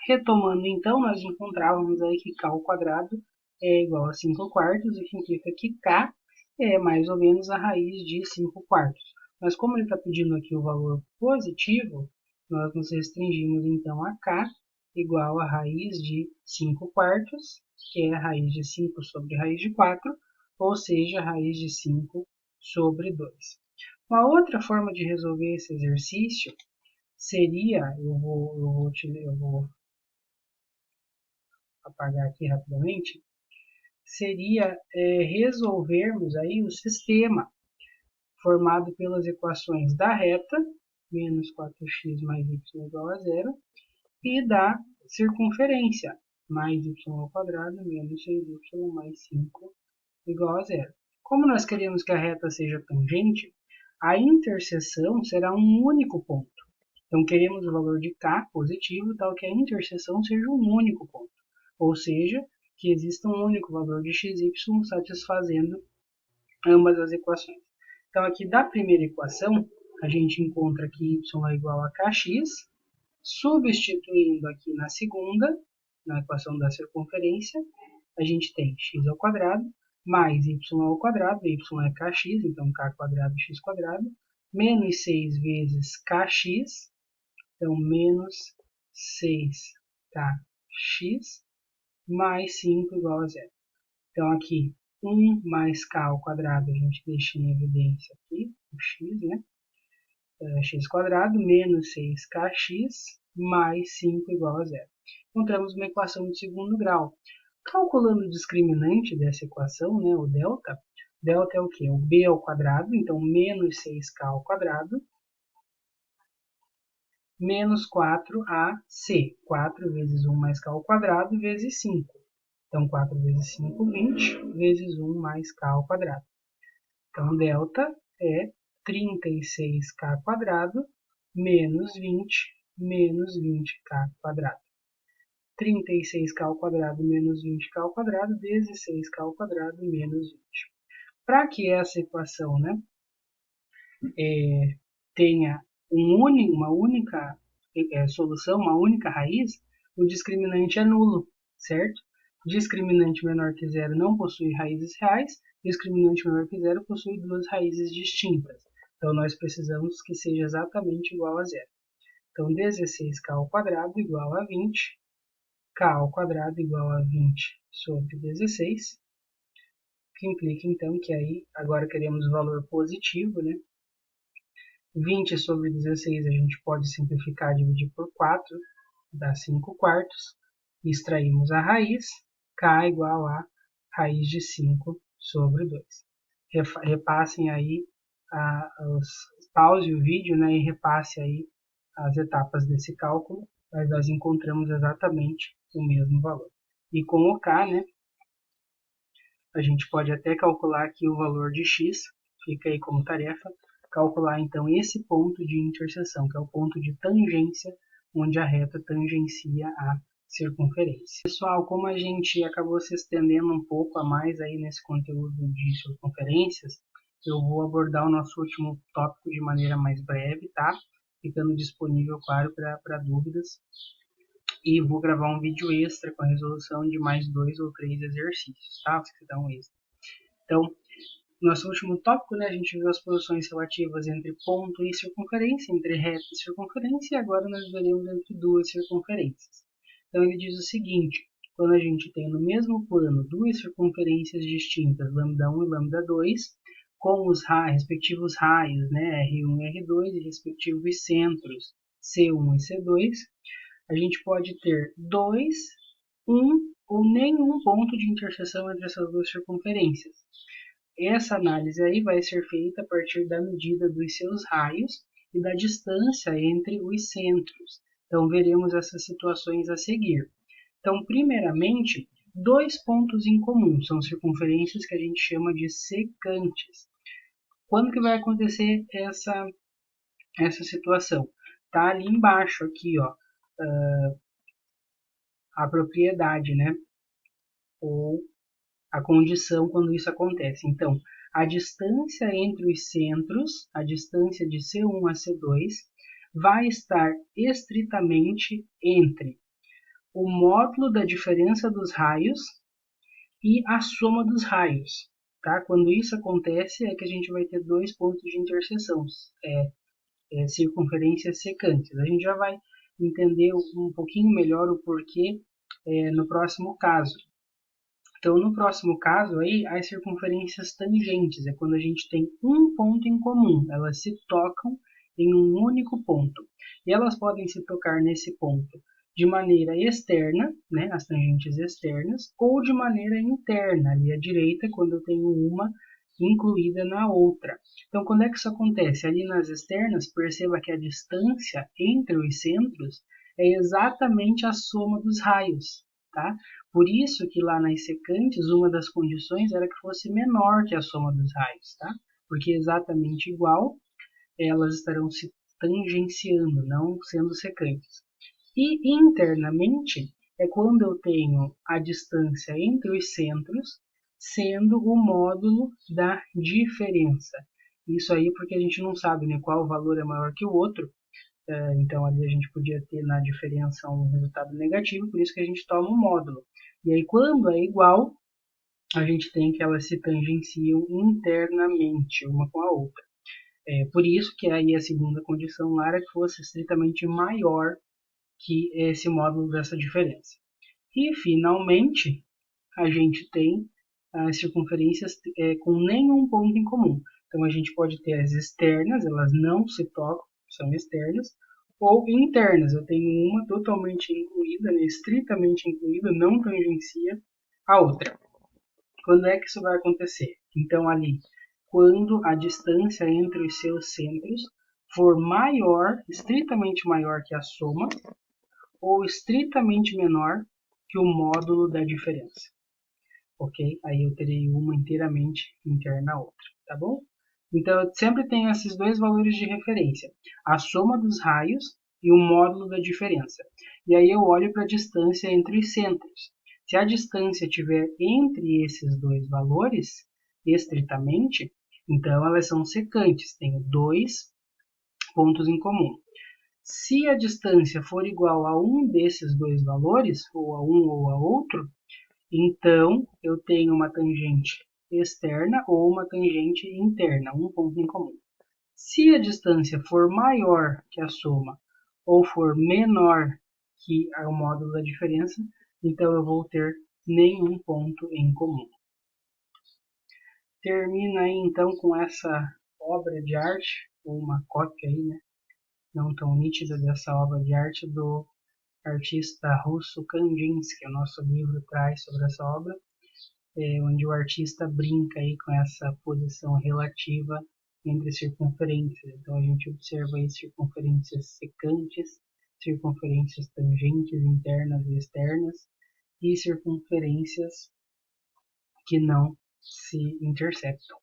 Retomando então, nós encontrávamos aí que k ao quadrado é igual a 5 quartos, o que significa que k é mais ou menos a raiz de 5 quartos. Mas como ele está pedindo aqui o valor positivo, nós nos restringimos então a k igual a raiz de 5 quartos, que é a raiz de 5 sobre raiz de 4, ou seja, a raiz de 5 sobre 2. Uma outra forma de resolver esse exercício seria, eu vou apagar aqui rapidamente, seria resolvermos aí o sistema formado pelas equações da reta, menos 4x mais y igual a zero, e da circunferência, mais y ao quadrado menos 6y mais 5 igual a zero. Como nós queremos que a reta seja tangente, a interseção será um único ponto. Então, queremos o valor de k positivo, tal que a interseção seja um único ponto. Ou seja, que exista um único valor de xy satisfazendo ambas as equações. Então, aqui da primeira equação, a gente encontra que y é igual a kx, substituindo aqui na segunda, na equação da circunferência, a gente tem x ao quadrado, mais y ao quadrado, y é kx, então k quadrado x quadrado, menos 6 vezes kx, então menos 6kx, mais 5 igual a zero. Então aqui, 1 mais k ao quadrado, a gente deixa em evidência aqui, o x, né? X quadrado menos 6kx mais 5 igual a zero. Encontramos uma equação de segundo grau. Calculando o discriminante dessa equação, né, o delta é o quê? O b ao quadrado, então menos 6k ao quadrado, menos 4ac. 4 vezes 1 mais k ao quadrado vezes 5. Então, 4 vezes 5, 20, vezes 1 mais k ao quadrado. Então, delta é 36k quadrado menos 20 menos 20k quadrado. 36k ao quadrado menos 20k ao quadrado vezes 6k ao quadrado menos 20. Para que essa equação, né, tenha uma única solução, uma única raiz, o discriminante é nulo, certo? Discriminante menor que zero não possui raízes reais, discriminante menor que zero possui duas raízes distintas. Então, nós precisamos que seja exatamente igual a zero. Então, 16k ao quadrado igual a 20, k ao quadrado igual a 20 sobre 16, que implica, então, que aí agora queremos o valor positivo, né? 20 sobre 16 a gente pode simplificar, dividir por 4, dá 5 quartos. Extraímos a raiz, k igual a raiz de 5 sobre 2. Repassem aí, pause o vídeo, né, e repasse aí as etapas desse cálculo, mas nós encontramos exatamente o mesmo valor. E com o k, né, a gente pode até calcular aqui o valor de x, fica aí como tarefa, calcular então esse ponto de interseção, que é o ponto de tangência, onde a reta tangencia a circunferência. Pessoal, como a gente acabou se estendendo um pouco a mais aí nesse conteúdo de circunferências, eu vou abordar o nosso último tópico de maneira mais breve, tá? Ficando disponível, claro, para dúvidas. E vou gravar um vídeo extra com a resolução de mais 2 ou 3 exercícios, tá? Se quiser dar um extra. Então, nosso último tópico, né, a gente viu as posições relativas entre ponto e circunferência, entre reta e circunferência, e agora nós veremos entre duas circunferências. Então ele diz o seguinte, quando a gente tem no mesmo plano duas circunferências distintas, lambda1 e lambda2, com os respectivos raios, né, R1 e R2, e respectivos centros C1 e C2, a gente pode ter dois, um ou nenhum ponto de interseção entre essas duas circunferências. Essa análise aí vai ser feita a partir da medida dos seus raios e da distância entre os centros. Então, veremos essas situações a seguir. Então, primeiramente, dois pontos em comum, são circunferências que a gente chama de secantes. Quando que vai acontecer essa situação? Tá ali embaixo, aqui, ó, a propriedade, né? Ou a condição quando isso acontece. Então, a distância entre os centros, a distância de C1 a C2, vai estar estritamente entre o módulo da diferença dos raios e a soma dos raios. Tá? Quando isso acontece, é que a gente vai ter dois pontos de interseção, circunferências secantes. A gente já vai entender um pouquinho melhor o porquê no próximo caso. Então, no próximo caso, aí, as circunferências tangentes é quando a gente tem um ponto em comum, elas se tocam em um único ponto. E elas podem se tocar nesse ponto de maneira externa, né, as tangentes externas, ou de maneira interna, ali à direita, quando eu tenho uma incluída na outra. Então, quando é que isso acontece? Ali nas externas, perceba que a distância entre os centros é exatamente a soma dos raios, tá? Por isso que lá nas secantes, uma das condições era que fosse menor que a soma dos raios, tá? Porque exatamente igual, elas estarão se tangenciando, não sendo secantes. E internamente é quando eu tenho a distância entre os centros sendo o módulo da diferença. Isso aí porque a gente não sabe, né, qual valor é maior que o outro. Então ali a gente podia ter na diferença um resultado negativo, por isso que a gente toma o módulo. E aí quando é igual, a gente tem que elas se tangenciam internamente uma com a outra. Por isso que aí a segunda condição lá era que fosse estritamente maior que esse módulo dessa diferença. E finalmente a gente tem as circunferências com nenhum ponto em comum. Então a gente pode ter as externas, elas não se tocam, são externas, ou internas. Eu tenho uma totalmente incluída, né, estritamente incluída, não tangencia a outra. Quando é que isso vai acontecer? Então ali, quando a distância entre os seus centros for maior, estritamente maior que a soma, ou estritamente menor que o módulo da diferença. Ok? Aí eu terei uma inteiramente interna à outra, tá bom? Então eu sempre tenho esses dois valores de referência, a soma dos raios e o módulo da diferença. E aí eu olho para a distância entre os centros. Se a distância estiver entre esses dois valores, estritamente, então elas são secantes, tenho dois pontos em comum. Se a distância for igual a um desses dois valores, ou a um ou a outro, então eu tenho uma tangente externa ou uma tangente interna, um ponto em comum. Se a distância for maior que a soma ou for menor que o módulo da diferença, então eu vou ter nenhum ponto em comum. Termina aí então com essa obra de arte, ou uma cópia aí, né? Não tão nítida dessa obra de arte do artista russo Kandinsky. O nosso livro traz sobre essa obra, onde o artista brinca aí com essa posição relativa entre circunferências. Então a gente observa aí circunferências secantes, circunferências tangentes internas e externas e circunferências que não se interceptam.